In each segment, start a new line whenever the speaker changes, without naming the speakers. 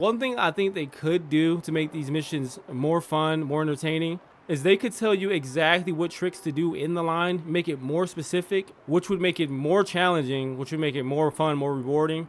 One thing I think they could do to make these missions more fun, more entertaining, is they could tell you exactly what tricks to do in the line, make it more specific, which would make it more challenging, which would make it more fun, more rewarding.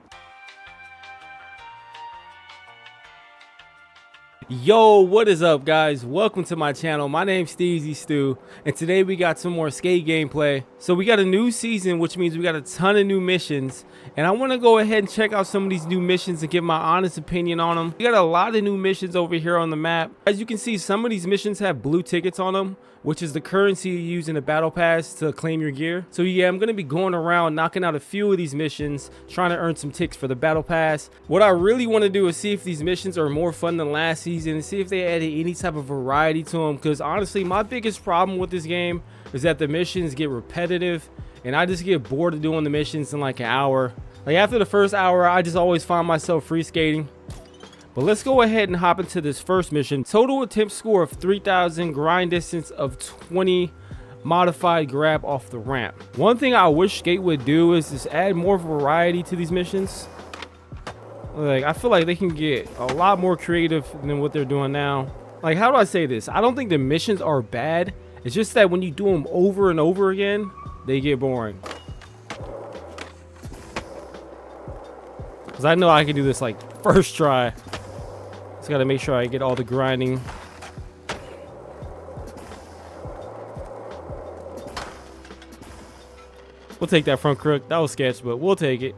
Yo, what is up, guys? Welcome to my channel. My name's Steezy Stew, and today we got some more skate gameplay. So we got a new season, which means we got a ton of new missions, and I want to go ahead and check out some of these new missions and give my honest opinion on them. We got a lot of new missions over here on the map. As you can see, some of these missions have blue tickets on them, which is the currency you use in the battle pass to claim your gear. So yeah, I'm gonna be going around knocking out a few of these missions, trying to earn some ticks for the battle pass. What I really want to do is see if these missions are more fun than last season and see if they added any type of variety to them, because honestly my biggest problem with this game is that the missions get repetitive and I just get bored of doing the missions in like an hour. Like after the first hour, I just always find myself free skating. But let's go ahead and hop into this first mission. Total attempt score of 3,000, grind distance of 20, modified grab off the ramp. One thing I wish Skate would do is just add more variety to these missions. Like, I feel like they can get a lot more creative than what they're doing now. Like, how do I say this? I don't think the missions are bad. It's just that when you do them over and over again, they get boring. Because I know I can do this like first try. Just gotta make sure I get all the grinding. We'll take that front crook. That was sketch, but we'll take it.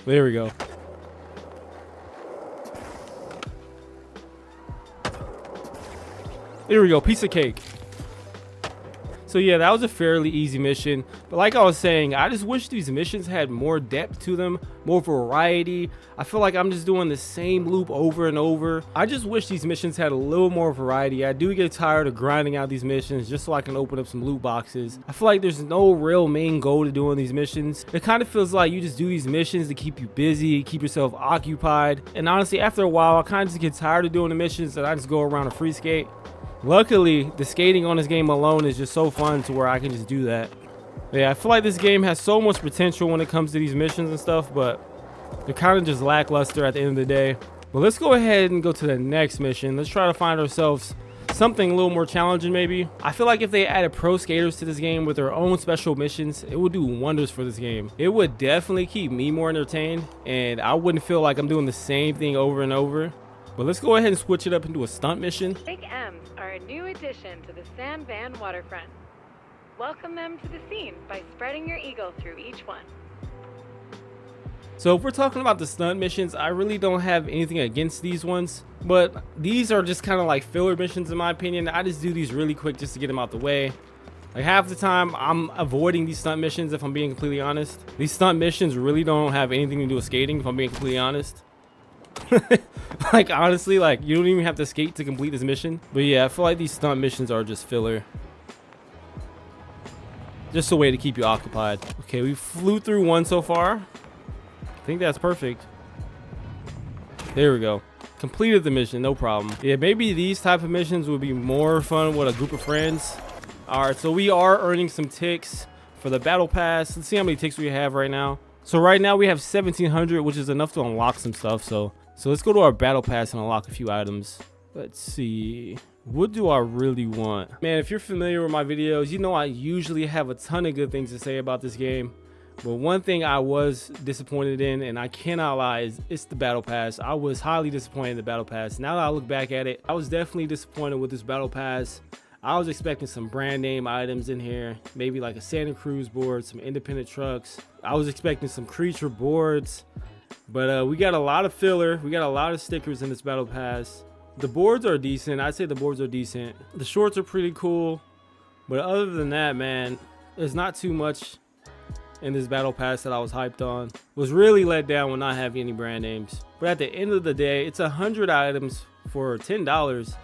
There we go. There we go. Piece of cake. So yeah, that was a fairly easy mission, but like I was saying, I just wish these missions had more depth to them, more variety. I feel like I'm just doing the same loop over and over. I just wish these missions had a little more variety. I do get tired of grinding out these missions just so I can open up some loot boxes. I feel like there's no real main goal to doing these missions. It kind of feels like you just do these missions to keep you busy, keep yourself occupied. And honestly, after a while, I kind of just get tired of doing the missions and I just go around a free skate. Luckily, the skating on this game alone is just so fun to where I can just do that. Yeah, I feel like this game has so much potential when it comes to these missions and stuff, but they're kind of just lackluster at the end of the day. But let's go ahead and go to the next mission. Let's try to find ourselves something a little more challenging maybe. I feel like if they added pro skaters to this game with their own special missions, it would do wonders for this game. It would definitely keep me more entertained, and I wouldn't feel like I'm doing the same thing over and over. But let's go ahead and switch it up into a stunt mission.
Big M's are a new addition to the San Van waterfront. Welcome them to the scene by spreading your eagle through each one.
So if we're talking about the stunt missions, I really don't have anything against these ones, but these are just kind of like filler missions in my opinion. I just do these really quick just to get them out the way. Like half the time I'm avoiding these stunt missions, if I'm being completely honest. These stunt missions really don't have anything to do with skating, if I'm being completely honest. Like honestly, like you don't even have to skate to complete this mission. But yeah, I feel like these stunt missions are just filler, just a way to keep you occupied. Okay, we flew through one so far. I think that's perfect. There we go, completed the mission, no problem. Yeah, maybe these type of missions would be more fun with a group of friends. All right, so we are earning some ticks for the battle pass. Let's see how many ticks we have right now. So right now we have 1,700, which is enough to unlock some stuff. So let's go to our battle pass and unlock a few items. Let's see, what do I really want? Man, if you're familiar with my videos, you know I usually have a ton of good things to say about this game. But one thing I was disappointed in, and I cannot lie, is it's the battle pass. I was highly disappointed in the battle pass. Now that I look back at it, I was definitely disappointed with this battle pass. I was expecting some brand name items in here, maybe like a Santa Cruz board, some independent trucks. I was expecting some creature boards, but we got a lot of filler. We got a lot of stickers in this battle pass. The boards are decent. I'd say the boards are decent. The shorts are pretty cool, but other than that, man, there's not too much in this battle pass that I was hyped on. Was really let down when not having any brand names. But at the end of the day, it's 100 items for $10.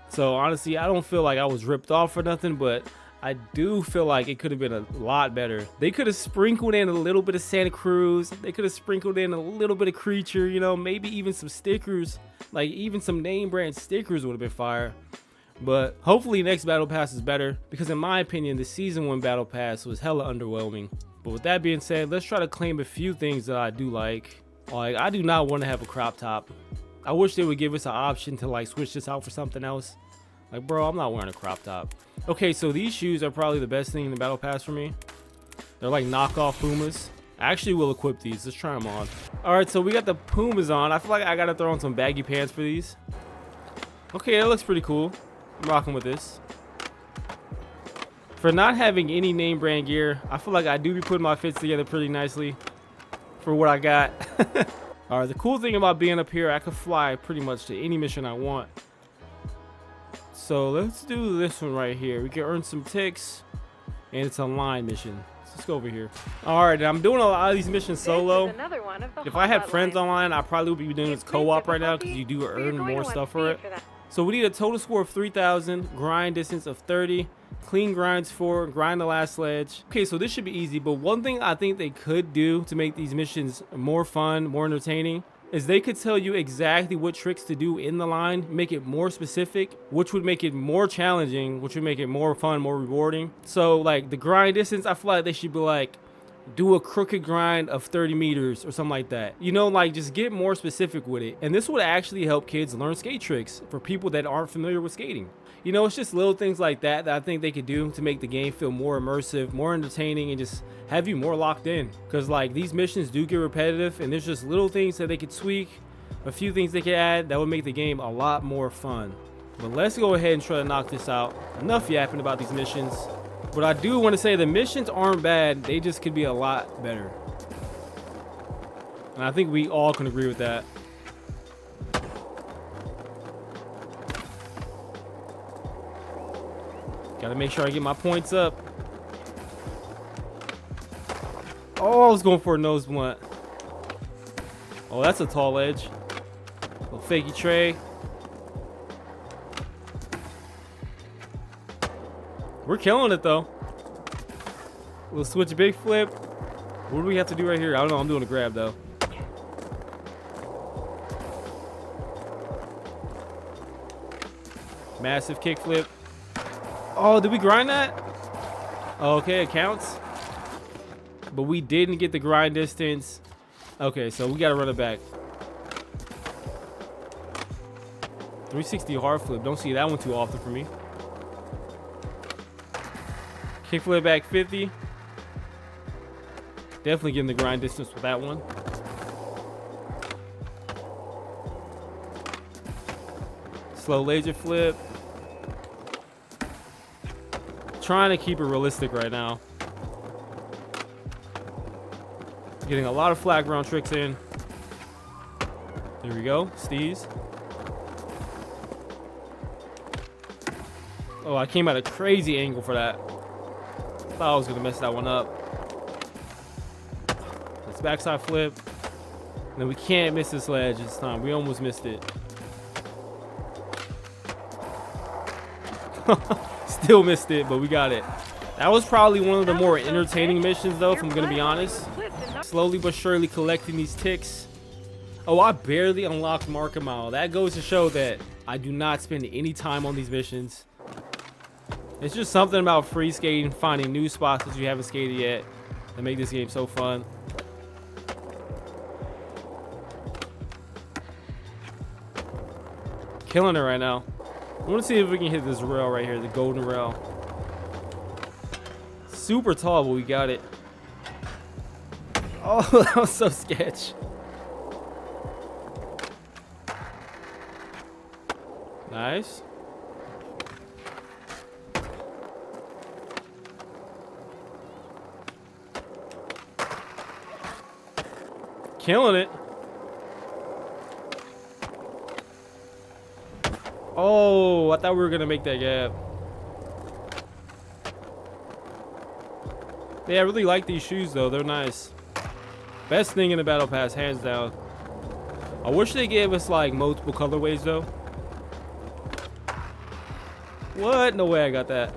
So honestly, I don't feel like I was ripped off for nothing, but I do feel like it could have been a lot better. They could have sprinkled in a little bit of Santa Cruz. They could have sprinkled in a little bit of creature, you know, maybe even some stickers, like even some name brand stickers would have been fire. But hopefully next battle pass is better, because in my opinion, the season 1 battle pass was hella underwhelming. But with that being said, let's try to claim a few things that I do like. Like, I do not want to have a crop top. I wish they would give us an option to like switch this out for something else. Like, bro, I'm not wearing a crop top. Okay, so these shoes are probably the best thing in the battle pass for me. They're like knockoff Pumas. I actually will equip these. Let's try them on. All right, so we got the Pumas on. I feel like I gotta throw on some baggy pants for these. Okay, that looks pretty cool. I'm rocking with this. For not having any name brand gear, I feel like I do be putting my fits together pretty nicely for what I got. All right, the cool thing about being up here, I can fly pretty much to any mission I want. So let's do this one right here. We can earn some ticks, and it's a line mission. So let's go over here. All right, I'm doing a lot of these missions solo. If I had friends online, I probably would be doing this co-op right now because you do earn more stuff for it. So we need a total score of 3,000, grind distance of 30, clean grinds 4, grind the last sledge. Okay, so this should be easy, but one thing I think they could do to make these missions more fun, more entertaining, is they could tell you exactly what tricks to do in the line, make it more specific, which would make it more challenging, which would make it more fun, more rewarding. So like the grind distance, I feel like they should be like, do a crooked grind of 30 meters or something like that. You know, like just get more specific with it. And this would actually help kids learn skate tricks for people that aren't familiar with skating. You know, it's just little things like that that I think they could do to make the game feel more immersive, more entertaining, and just have you more locked in. Because like these missions do get repetitive, and there's just little things that they could tweak, a few things they could add that would make the game a lot more fun. But let's go ahead and try to knock this out. Enough yapping about these missions. But I do want to say the missions aren't bad, they just could be a lot better. And I think we all can agree with that. Gotta make sure I get my points up. Oh, I was going for a nose blunt. Oh, that's a tall edge. Little fakey tray. We're killing it though. We'll switch big flip. What do we have to do right here? I don't know. I'm doing a grab though. Massive kick flip. Oh, did we grind that? Okay, it counts. But we didn't get the grind distance. Okay, so we got to run it back. 360 hard flip. Don't see that one too often for me. Kick flip back 50. Definitely getting the grind distance with that one. Slow laser flip. Trying to keep it realistic right now. Getting a lot of flat ground tricks in. There we go. Steez. Oh, I came at a crazy angle for that. Thought I was gonna mess that one up. Let's backside flip. And then we can't miss this ledge this time. We almost missed it. Still missed it, but we got it. That was probably one of the more entertaining missions though, if I'm gonna be honest. Slowly but surely collecting these ticks. Oh, I barely unlocked Mark a Mile. That goes to show that I do not spend any time on these missions. It's just something about free skating, finding new spots that you haven't skated yet that make this game so fun. Killing it right now. I want to see if we can hit this rail right here, the golden rail. Super tall, but we got it. Oh, that was so sketch. Nice. Killing it. Oh, I thought we were gonna make that gap. Yeah, I really like these shoes though. They're nice. Best thing in the battle pass, hands down. I wish they gave us like multiple colorways though. What? No way I got that.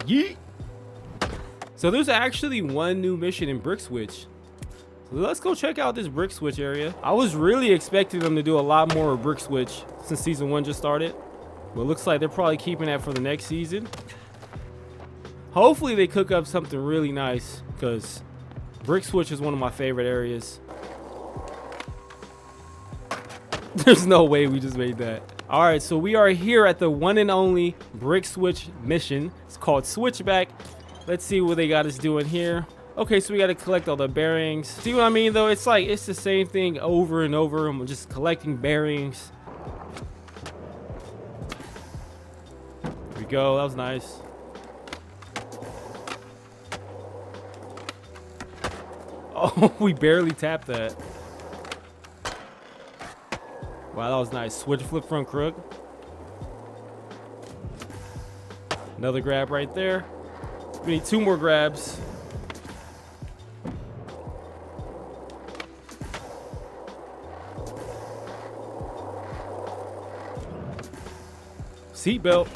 Yeet. So there's actually one new mission in Brick Switch. So let's go check out this Brick Switch area. I was really expecting them to do a lot more of Brick Switch since season 1 just started. But it looks like they're probably keeping that for the next season. Hopefully they cook up something really nice, because Brick Switch is one of my favorite areas. There's no way we just made that. All right, so we are here at the one and only brick switch mission. It's called Switchback. Let's see what they got us doing here. Okay, so we got to collect all the bearings. See what I mean, though? It's like, it's the same thing over and over. I'm just collecting bearings. Here we go. That was nice. Oh, we barely tapped that. Wow, that was nice. Switch, flip, front crook. Another grab right there. We need 2 more grabs. Seatbelt.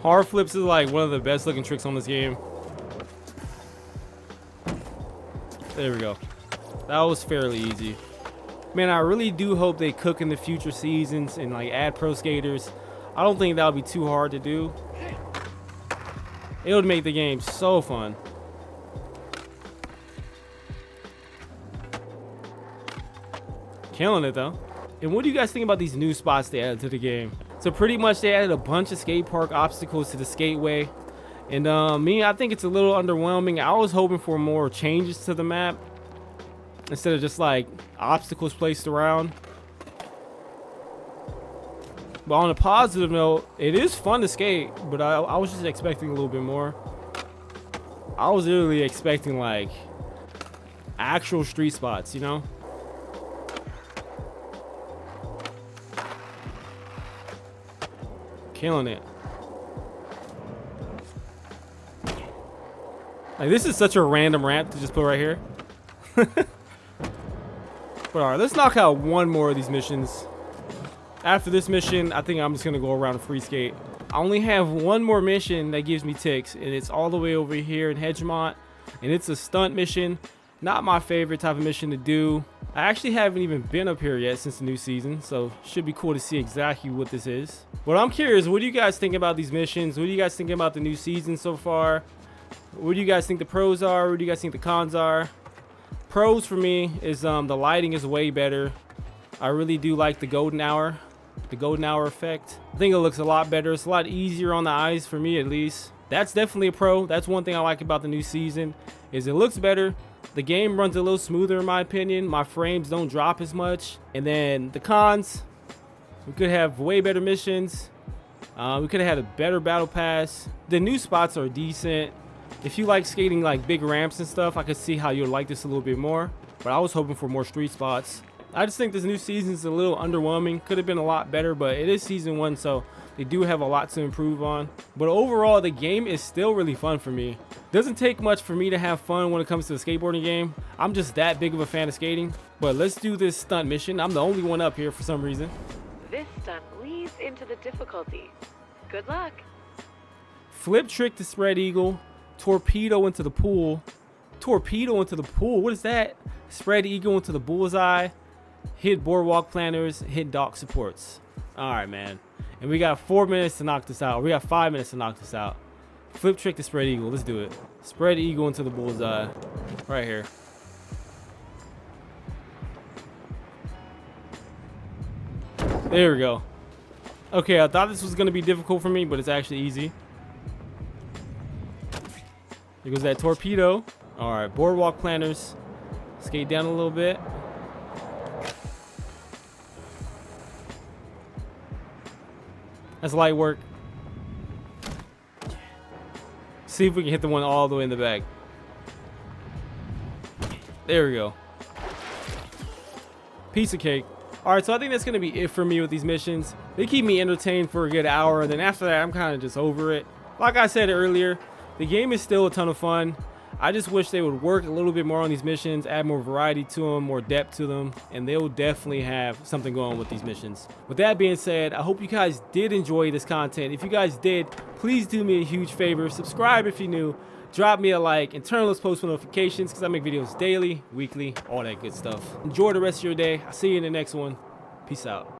Hard flips is like one of the best looking tricks on this game. There we go. That was fairly easy. Man, I really do hope they cook in the future seasons and like add pro skaters. I don't think that would be too hard to do. It would make the game so fun. Killing it though. And what do you guys think about these new spots they added to the game? So pretty much they added a bunch of skate park obstacles to the skateway. And I think it's a little underwhelming. I was hoping for more changes to the map instead of just like obstacles placed around. But on a positive note, it is fun to skate, but I was just expecting a little bit more. I was literally expecting like actual street spots, you know? Killing it. Like, this is such a random ramp to just put right here. But alright, let's knock out one more of these missions. After this mission, I think I'm just gonna go around and free skate. I only have one more mission that gives me ticks, and it's all the way over here in Hedgemont, and it's a stunt mission. Not my favorite type of mission to do. I actually haven't even been up here yet since the new season, so should be cool to see exactly what this is. But I'm curious, what do you guys think about these missions? What do you guys think about the new season so far? What do you guys think the pros are? What do you guys think the cons are? Pros for me is the lighting is way better. I really do like the golden hour effect. I think it looks a lot better. It's a lot easier on the eyes for me, at least. That's definitely a pro. That's one thing I like about the new season, is it looks better. The game runs a little smoother in my opinion. My frames don't drop as much. And then the cons, we could have way better missions. We could have had a better battle pass. The new spots are decent. If you like skating like big ramps and stuff, I could see how you'd like this a little bit more. But I was hoping for more street spots. I just think this new season's a little underwhelming. Could have been a lot better, but it is season 1, so they do have a lot to improve on. But overall, the game is still really fun for me. Doesn't take much for me to have fun when it comes to the skateboarding game. I'm just that big of a fan of skating. But let's do this stunt mission. I'm the only one up here for some reason.
This stunt leads into the difficulty. Good luck.
Flip trick to spread eagle. Torpedo into the pool. Torpedo into the pool. What is that? Spread eagle into the bullseye. Hit boardwalk planners. Hit dock supports. All right, man. And we got 4 minutes to knock this out. We got 5 minutes to knock this out. Flip trick to spread eagle. Let's do it. Spread eagle into the bullseye. Right here. There we go. Okay, I thought this was going to be difficult for me, but it's actually easy. Here goes that torpedo. All right, boardwalk planners. Skate down a little bit. That's light work. See if we can hit the one all the way in the back. There we go. Piece of cake. All right, so I think that's going to be it for me with these missions. They keep me entertained for a good hour, and then after that, I'm kind of just over it. Like I said earlier, the game is still a ton of fun. I just wish they would work a little bit more on these missions, add more variety to them, more depth to them, and they'll definitely have something going with these missions. With that being said, I hope you guys did enjoy this content. If you guys did, please do me a huge favor. Subscribe if you're new. Drop me a like and turn on those post notifications because I make videos daily, weekly, all that good stuff. Enjoy the rest of your day. I'll see you in the next one. Peace out.